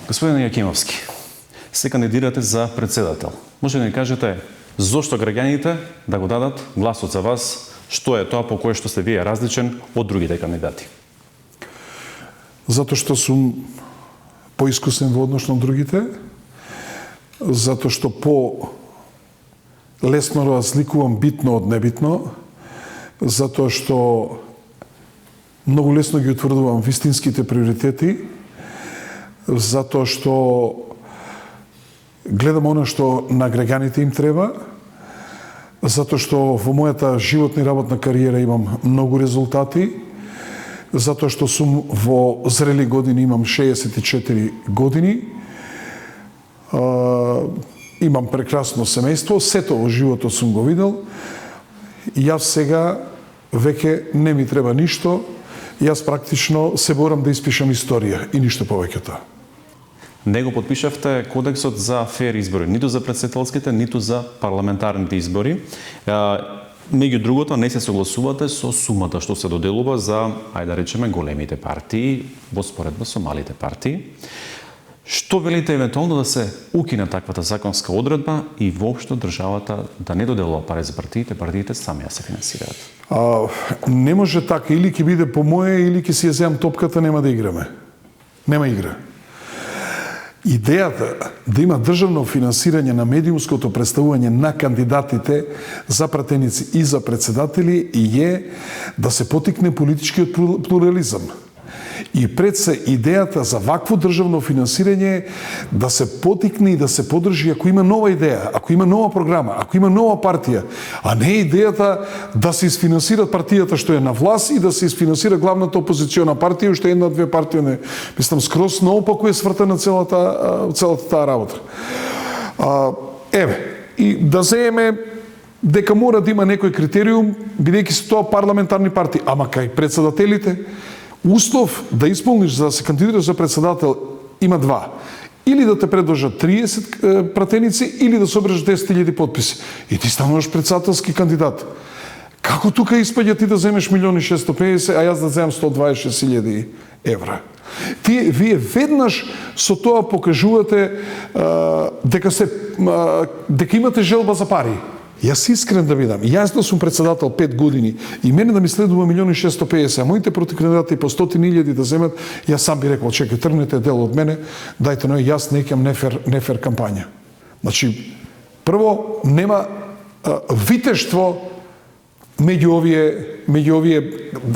Господин Јакимовски, се кандидирате за председател. Може да ни кажете зошто граѓаните да го дадат гласот за вас? Што е тоа по кое што сте вие различен од другите кандидати? Затоа што сум поискусен во однос на другите, затоа што лесно разликувам битно од небитно, затоа што многу лесно ги утврдувам вистинските приоритети, затоа што гледам оно што на граѓаните им треба, затоа што во мојата животна и работна кариера имам многу резултати, затоа што сум во зрели години, имам 64 години, имам прекрасно семејство, сето во животот сум го видел, и јас сега веќе не ми треба ништо, јас практично се борам да испишам историја и ништо повеќе тоа. Не го подпишавте кодексот за фер избори, ниту за претседателските, ниту за парламентарните избори. Меѓу другото, не се согласувате со сумата што се доделува за, ајде да речеме, големите партии во споредба со малите партии. Што велите евентуално да се укине таквата законска одредба и воопшто државата да не доделува пари за партиите, партиите сами да се финансираат? Не може така, или ќе биде по моје, или ќе си ја земам топката, нема да играме. Нема игра. Идејата да има државно финансирање на медиумското представување на кандидатите за пратеници и за председатели е да се потикне политичкиот плурализам. И пред се идејата за вакво државно финансирање да се потикне и да се подржи ако има нова идеја, ако има нова програма, ако има нова партија, а не идејата да се isfinansiraат партијата што е на власт и да се isfinansira главната опозициона партија, уште една-две партии не. Мислам, скроз наопаку е свртена целата таа работа. И да земеме дека мора да има некој критериум, бидејќи се тоа парламентарни партии, ама кај председателите, услов да исполниш за да се кандидираш за председател има два. Или да те предложат 30 пратеници, или да собереш 10.000 подписи. И ти стануваш председателски кандидат. Како тука испаѓа ти да земеш 1.650.000, а јас да земам 126.000 евра? Вие веднаш со тоа покажувате дека имате желба за пари. Јас искрен да видам. Јас да сум председател 5 години и мене да ми следува 1.650.000, а моите противкандидати по 100.000 да земат, јас сам би рекол, чекај, тргнете дел од мене, дајте јас не ќам нефер кампања. Значи, прво, нема витештво меѓу овие,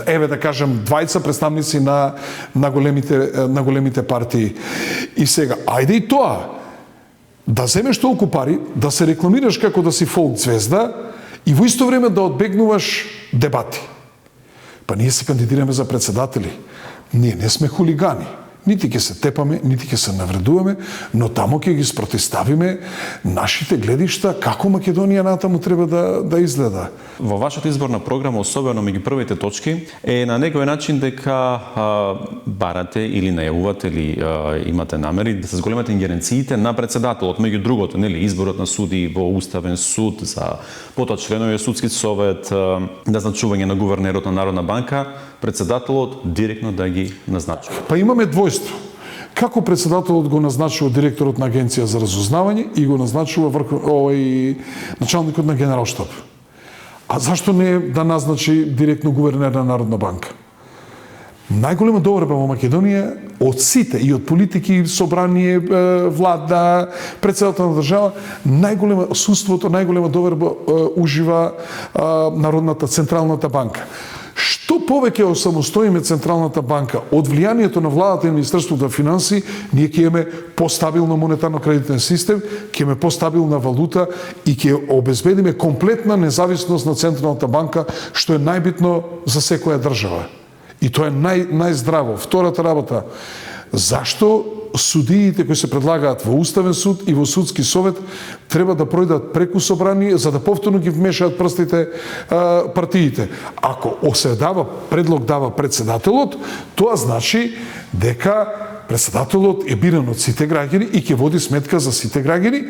еве да кажем, двајца представници на големите партии. И сега, ајде и тоа, да земеш толку пари, да се рекламираш како да си фолк звезда и во исто време да одбегнуваш дебати. Па ние се кандидираме за председатели. Ние не сме хулигани. Нити ќе се тепаме, нити ќе се навредуваме, но тамо ќе ги спротиставиме нашите гледишта како Македонија натаму треба да изгледа. Во вашата изборна програма, особено меѓу првите точки, е на некој начин дека барате или најавувате или имате намери да се зголемат ингеренциите на председателот, меѓу другото, нели, изборот на суди во Уставен суд, за потоа членови судски совет, назначување на гувернерот на Народна банка, председателот директно да ги назначува. Па имаме двојство. Како председателот го назначува директорот на Агенција за разузнавање и го назначува началникот на Генералштаб. А зашто не да назначи директно гувернер на Народна банка? Најголема доверба во Македонија од сите и од политики, собрание, влада, председател на држава, најголема доверба ужива Народната Централната банка. Што повеќе осамостоиме Централната банка од влијанието на владата и Министерството на финансии, ние ќе имаме постабилно монетарно-кредитен систем, ќе имаме постабилна валута и ќе обезбедиме комплетна независност на Централната банка, што е најбитно за секоја држава. И тоа е најздраво. Втората работа, зашто судиите кои се предлагаат во Уставен суд и во Судски совет треба да пројдат преку собрание за да повторно ги вмешаат прстите партиите. Ако се предлог дава председателот, тоа значи дека председателот е биран од сите граѓани и ќе води сметка за сите граѓани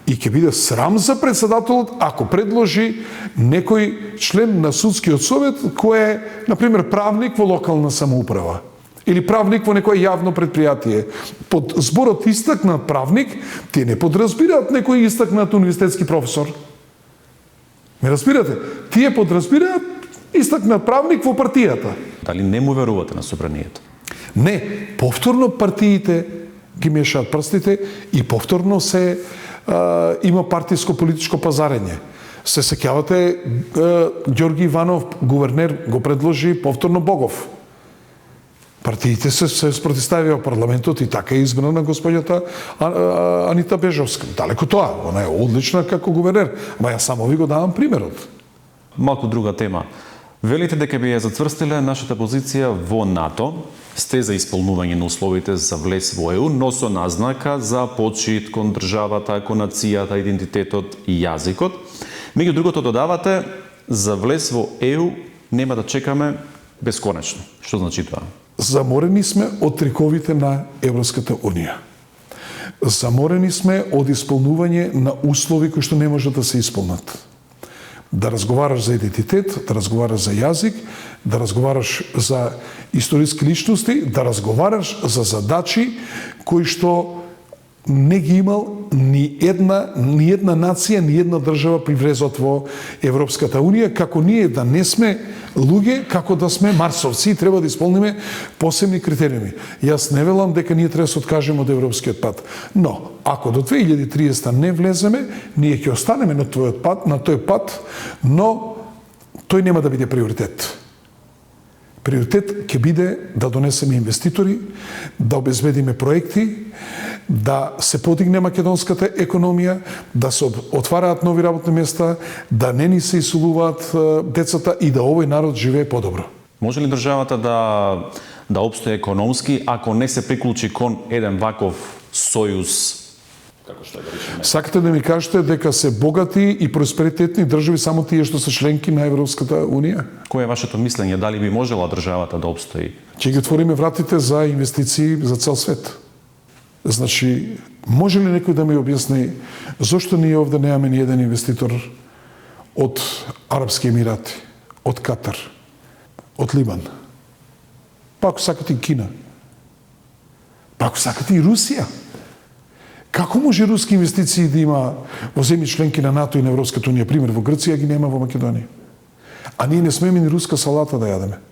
и ќе биде срам за председателот ако предложи некој член на Судскиот совет кој е, например, правник во локална самоуправа. Или правник во некое јавно предпријатие. Под зборот истакнат правник, тие не подразбираат некој истакнат универзитетски професор. Ме разбирате? Тие подразбираат истакнат правник во партијата. Дали не му верувате на собранието? Не, повторно партиите ги мешаат прстите и повторно се има партиско политичко пазарење. Се сеќавате, Ѓорги Иванов, гувернер, го предложи повторно Богов. Партиите се спротиставија парламентот и така е избрана господјата Анита Бежовска. Далеко тоа, она е одлична како гувернер, ама ја само ви го давам примерот. Малку друга тема. Велите дека би ја зацврстиле нашата позиција во НАТО, сте за исполнување на условите за влез во ЕУ, но со назнака за почит кон државата, кон нацијата, идентитетот и јазикот. Меѓу другото додавате, за влез во ЕУ нема да чекаме бесконечно. Што значи тоа? Заморени сме од триковите на Европската Унија. Заморени сме од исполнување на услови кои што не можат да се исполнат. Да разговараш за идентитет, да разговараш за јазик, да разговараш за историски личности, да разговараш за задачи кои што не ги имал ни една нација, ни една држава при влезот во Европската Унија, како ние да не сме луѓе, како да сме марсовци, треба да исполниме посебни критериуми. Јас не велам дека ние треба да се откажеме од европскиот пат, но ако до 2030 не влеземе, ние ќе останеме на тој пат, но тој нема да биде приоритет. Приоритет ќе биде да донесеме инвеститори, да обезбедиме проекти, да се подигне македонската економија, да се отвараат нови работни места, да не ни се исолуваат децата и да овој народ живее подобро. Може ли државата да опстои економски ако не се приклучи кон еден ваков сојуз? Како што да речеме? Сакате да ми кажете дека се богати и просперитетни држави само тие што се членки на Европската Унија? Кој е вашето мислење? Дали би можела државата да опстои? Ќе ги отвориме вратите за инвестиции за цел свет. Значи, може ли некој да ми објасни зошто ние овде немаме ни еден инвеститор од Арапски Емирати, од Катар, од Либан? Па ако сакате и Кина. Па ако сакате и Русија. Како може руски инвестиции да има во земји членки на НАТО и на Европската Унија? Пример, во Грција ги нема во Македонија. А ние не смееме ни руска салата да јадеме.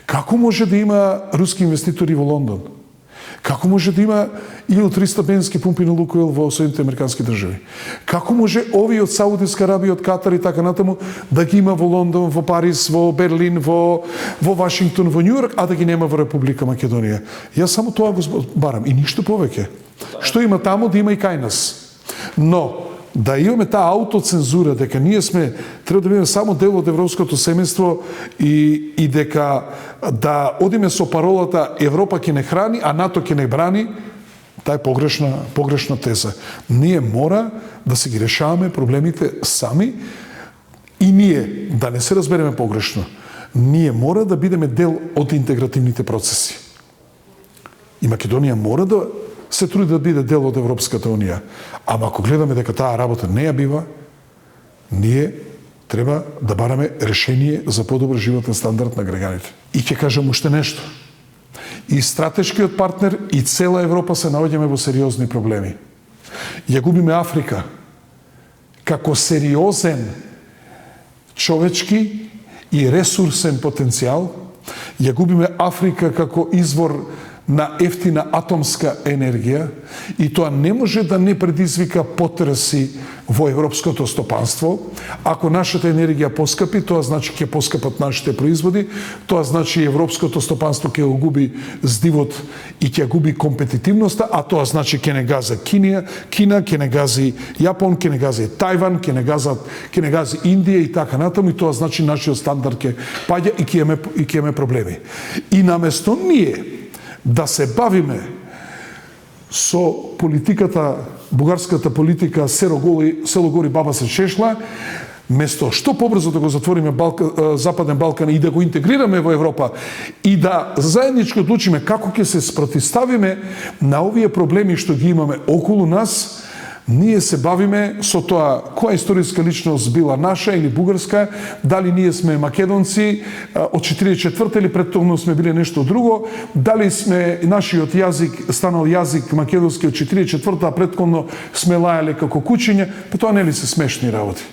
Како може да има руски инвеститори во Лондон? Како може да има 1300 бензински пумпи на Лукойл во Соединетите Американски држави? Како може овие од Саудитска Арабија, од Катар и така натаму да ги има во Лондон, во Париз, во Берлин, во Вашингтон, во Њујорк, а да ги нема во Република Македонија? Јас само тоа го барам и ништо повеќе. Што има таму, да има и кај нас. Но да имаме таа аутоцензура дека ние сме треба да бидеме само дел од европското семејство и дека да одиме со паролата Европа ќе не храни, а НАТО ќе не брани, таа е погрешна теза. Ние мора да се ги решаваме проблемите сами и ние да не се разбереме погрешно. Ние мора да бидеме дел од интегративните процеси. И Македонија мора да се труди да биде дел од Европската Унија. Ама ако гледаме дека таа работа не ја бива, ние треба да бараме решение за подобар животен стандард на граѓаните. И ќе кажам уште нешто. И стратешкиот партнер и цела Европа се наоѓаме во сериозни проблеми. Ја губиме Африка како сериозен човечки и ресурсен потенцијал, ја губиме Африка како извор на ефтина атомска енергија и тоа не може да не предизвика потреси во европското стопанство. Ако нашата енергија поскапи, тоа значи ќе поскапат нашите производи, тоа значи европското стопанство ќе го губи здивот и ќе губи компетитивноста, а тоа значи ќе не газа Кина, ќе не гази Јапон, ќе не гази Тајван, ќе не гази Индија и така натаму, и тоа значи нашиот стандард ќе паѓа и ќе имаме проблеми. И наместо ние да се бавиме со политиката, бугарската политика село гори баба се чешла, место што побрзо да го затвориме Западен Балкан и да го интегрираме во Европа и да заеднички одлучиме како ќе се спротивставиме на овие проблеми што ги имаме околу нас, Ние се бавиме со тоа која историска личност била наша или бугарска, дали ние сме македонци од 44-та или претходно сме биле нешто друго, дали сме нашиот јазик станал јазик македонски од 44-та, а претходно сме лајале како кучиња, па тоа нели се смешни работи.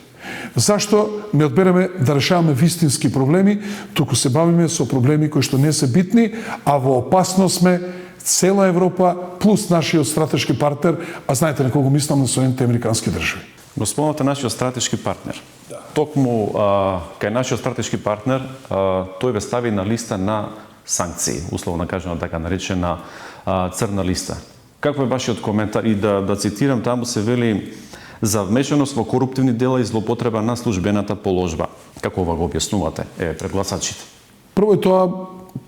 Зашто не одбереме да решаваме вистински проблеми, туку се бавиме со проблеми кои што не се битни, а во опасност сме цела Европа плюс нашиот стратешки партнер, а знаете на кого мислам, на Соединените американски држави. Господинот е нашиот стратешки партнер. Да. Токму кај нашиот стратешки партнер, тој ве стави на листа на санкции, условно кажано така наречена црна листа. Какво е вашиот коментар? И да цитирам, таму се вели за вмешаност во коруптивни дела и злоупотреба на службената положба. Како ова го објаснувате пред гласачите? Прво е тоа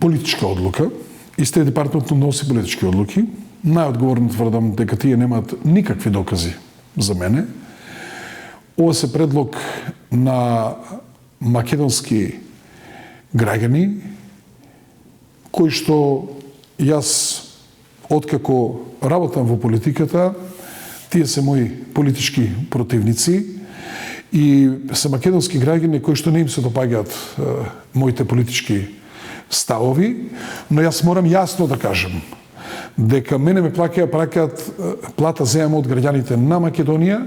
политичка одлука. И Стейт департаментот носи политички одлуки. Најодговорно тврдам дека тие немаат никакви докази за мене. Ова се предлог на македонски граѓани кои што јас откако работам во политиката, тие се мои политички противници и се македонски граѓани кои што не им се допаѓаат моите политички ставови, но јас морам јасно да кажам дека мене ме плаќаат плата земам од граѓаните на Македонија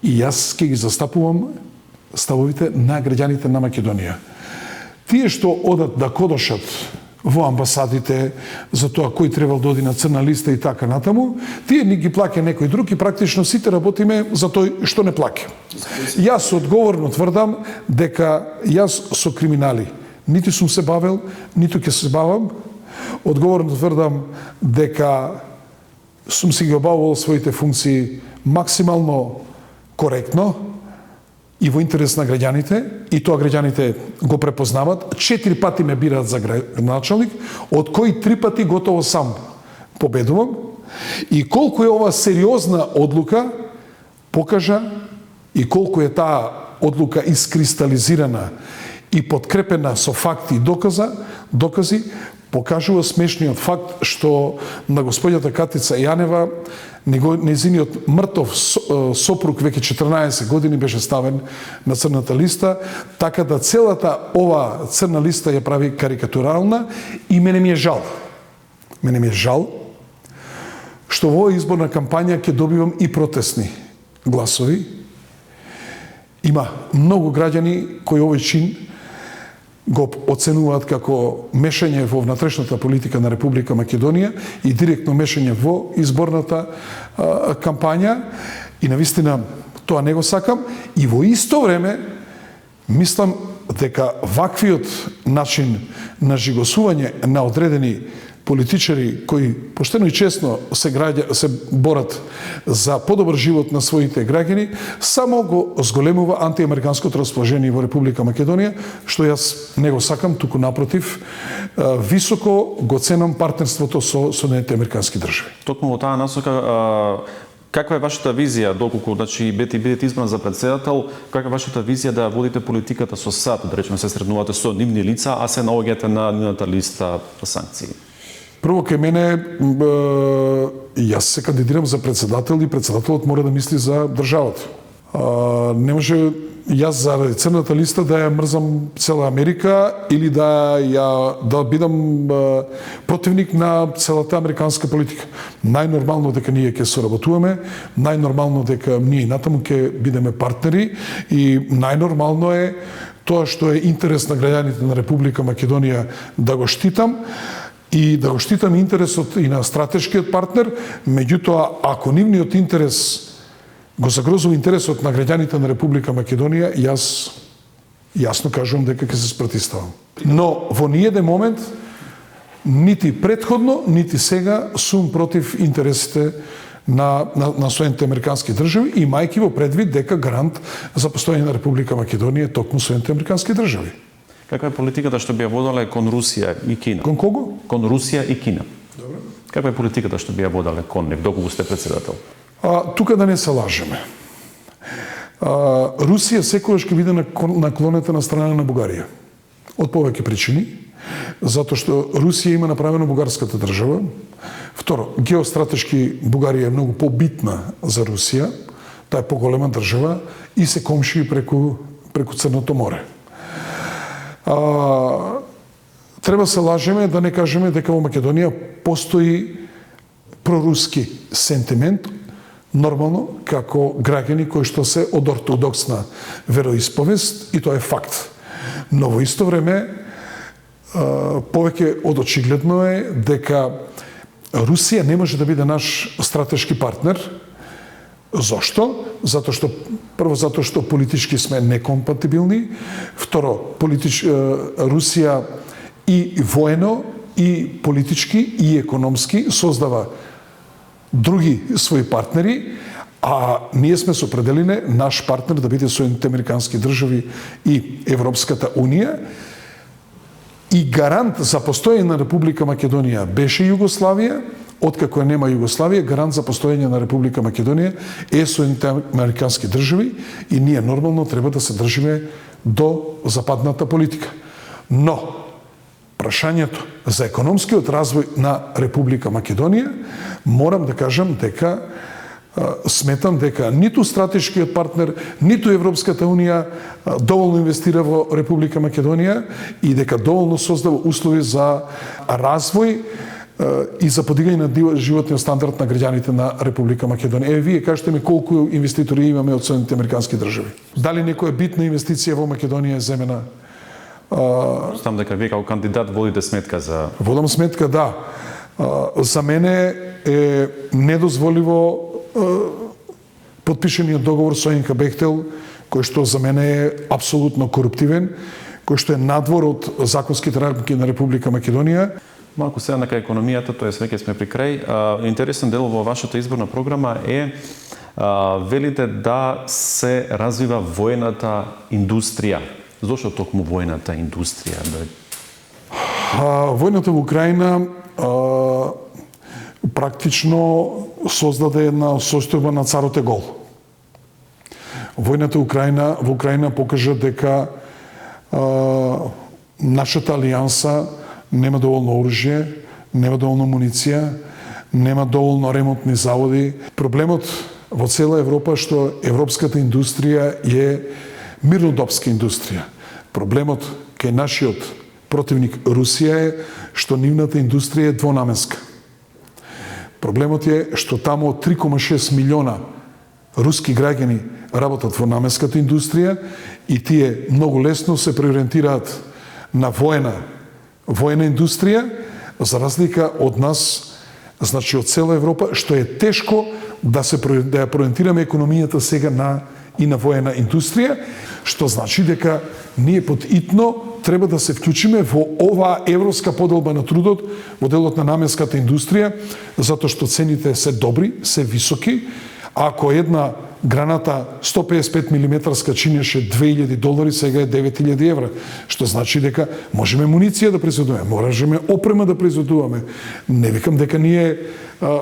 и јас ќе ги застапувам ставовите на граѓаните на Македонија. Тие што одат да кодошат во амбасадите за тоа кој требал да оди на црна листа и така натаму, тие ни ги плаќа некој друг и практично сите работиме за тој што не плаќа. Јас одговорно тврдам дека јас со криминали ниту сум се бавел, ниту ќе се бавам. Одговорно тврдам дека сум си ги обавувал своите функции максимално коректно и во интерес на граѓаните, и тоа граѓаните го препознават. 4 пати ме бираат за началник, од кои 3 пати готово сам победувам. И колку е ова сериозна одлука, покажа и колку е таа одлука искристализирана и подкрепена со факти и докази, покажува смешниот факт што на господјата Катица Јанева незиниот мртов сопруг веќе 14 години беше ставен на црната листа, така да целата ова црна листа ја прави карикатурална и мене ми е жал. Мене ми е жал што во оваа изборна кампања ќе добивам и протестни гласови. Има многу граѓани кои овој чин го оценуваат како мешање во внатрешната политика на Република Македонија и директно мешање во изборната кампања и навистина тоа не го сакам и во исто време мислам дека ваквиот начин на жигосување на одредени политичари кои поштено и честно се борат за подобар живот на своите граѓани, само го зголемува антиамериканското расположение во Република Македонија, што јас не го сакам, туку напротив, високо го ценам партнерството со Соединените американски држави. Токму во таа насока, каква е вашата визија, доколку бидете избран за председател, каква е вашата визија да водите политиката со САД, да речеме се среднувате со нивни лица, а се наоѓате на нивната листа санкции? Прво, кај мене, јас се кандидирам за председател и председателот мора да мисли за државата. Не може јас заради црната листа да ја мрзам цела Америка или да бидам противник на целата американска политика. Најнормално дека ние ќе соработуваме, најнормално дека ние натаму ќе бидеме партнери и најнормално е тоа што е интерес на граѓаните на Република Македонија да го штитам и да го штитам интересот и на стратешкиот партнер, меѓутоа, ако нивниот интерес го загрозува интересот на граѓаните на Република Македонија, јас јасно кажувам дека ќе се спротивставам. Но во ниеден момент, нити претходно, нити сега, сум против интересите на Соединените американски држави, имајќи во предвид дека гарант за постојање на Република Македонија е токму Соединените американски држави. Каква е политиката што би ја водале кон Русија и Кина? Кон кого? Кон Русија и Кина. Добре. Каква е политиката што би ја водале кон нив, доколку сте председател? Тука да не се лажеме. Русија секогаш ќе биде наклонета на страна на Бугарија. Од повеќе причини. Затоа што Русија има направено бугарската држава. Второ, геостратешки Бугарија е многу побитна за Русија, таа е поголема држава и се комши преку Црното море. Треба се лажеме да не кажеме дека во Македонија постои проруски сентимент, нормално, како граѓани кои што се од ортодоксна вероисповест, и тоа е факт. Но во исто време, повеќе од очигледно е дека Русија не може да биде наш стратешки партнер. Зошто? Прво, затоа што политички сме некомпатибилни. Второ, Русија и воено, и политички, и економски создава други своји партнери, а ние сме се определиле наш партнер да биде Соединените американски држави и Европската унија. И гарант за постоење на Република Македонија беше Југославија. Откако ја нема Југославија, гарант за постоење на Република Македонија е Соединените американски држави и ние нормално треба да се држиме до западната политика. Но прашањето за економскиот развој на Република Македонија, морам да кажам дека сметам дека ниту стратешкиот партнер, ниту Европската унија доволно инвестира во Република Македонија и дека доволно создава услови за развој и за подигање на животниот стандард на граѓаните на Република Македонија. Вие кажете ми колку инвеститори имаме од Соединените американски држави. Дали некоја битна инвестиција во Македонија е земена? Знам дека вие како кандидат водите сметка за... Водам сметка, да. За мене е недозволиво подпишениот договор со Енка Бехтел, кој што за мене е апсолутно коруптивен, кој што е надвор од законските рамки на Република Македонија. Малку сега на економијата, тоа е веќе сме при крај. Интересен дел во вашата изборна програма е велите да се развива воената индустрија. Зошто токму воената индустрија? Војната во Украина практично создаде една состојба на царот е гол. Војната во Украина покажа дека нашата алијанса нема доволно оружје, нема доволно муниција, нема доволно ремонтни заводи. Проблемот во цела Европа што европската индустрија е мирнодопска индустрија. Проблемот кај нашиот противник Русија е што нивната индустрија е двонаменска. Проблемот е што таму 3,6 милиона руски граѓани работат во наменската индустрија и тие многу лесно се преориентираат на воена индустрија, за разлика од нас, значи од цела Европа, што е тешко да ја проориентираме економијата сега на воена индустрија, што значи дека ние подитно треба да се вклучиме во оваа европска поделба на трудот во делот на наменската индустрија, затоа што цените се добри, се високи. Ако една граната 155 милиметарска чинеше $2000, сега е €9000, што значи дека можеме муниција да произведуваме, можеме опрема да произведуваме. Не викам дека ние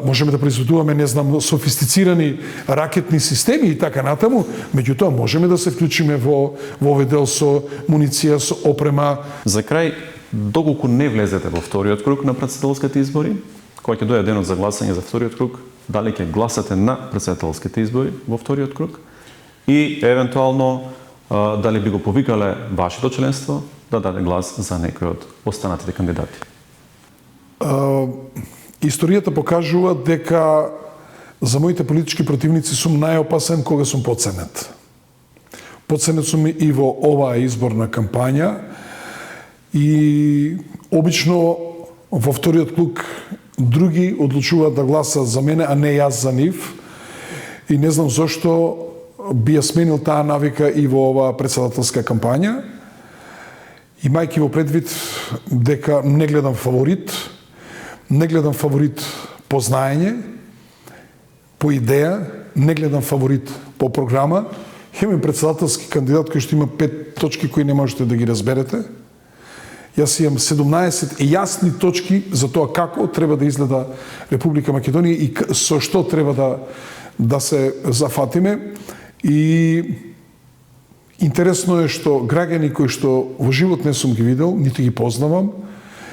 можеме да произведуваме, не знам, софистицирани ракетни системи и така натаму, меѓутоа можеме да се вклучиме во овој дел со муниција, со опрема. За крај, доколку не влезете во вториот круг на претседателските избори, кога ќе дојде денот за гласање за вториот круг, дали ќе гласате на претседателските избори во вториот круг и евентуално дали би го повикале вашето членство да даде глас за некој од останатите кандидати? Историјата покажува дека за моите политички противници сум најопасен кога сум потценет. Потценет сум и во оваа изборна кампања и обично во вториот круг други одлучуваат да гласат за мене, а не јас за нив. И не знам зошто би ја сменил таа навика и во оваа претседателска кампања. Имајќи во предвид дека не гледам фаворит по знаење, по идеја, не гледам фаворит по програма. Имам претседателски кандидат кој што има 5 точки кои не можете да ги разберете. Јас имам 17 јасни точки за тоа како треба да изгледа Република Македонија и со што треба да се зафатиме. И интересно е што граѓани кои што во живот не сум ги видел, ниту ги познавам,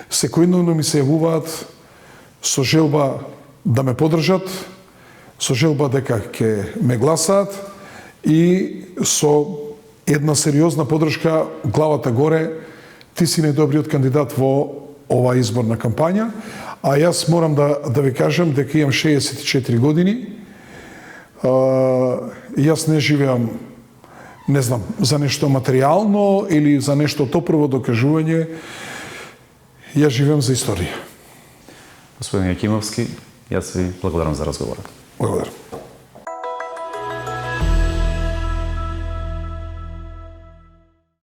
секојдневно ми се јавуваат со желба да ме поддржат, со желба дека ќе ме гласаат и со една сериозна поддршка, главата горе, ти си најдобриот кандидат во оваа изборна кампања, а јас морам да ви кажам дека имам 64 години, јас не живеам, не знам, за нешто материјално или за нешто топрово докажување, јас живеам за историја. Господин Јакимовски, јас ви благодарам за разговорот. Благодарам.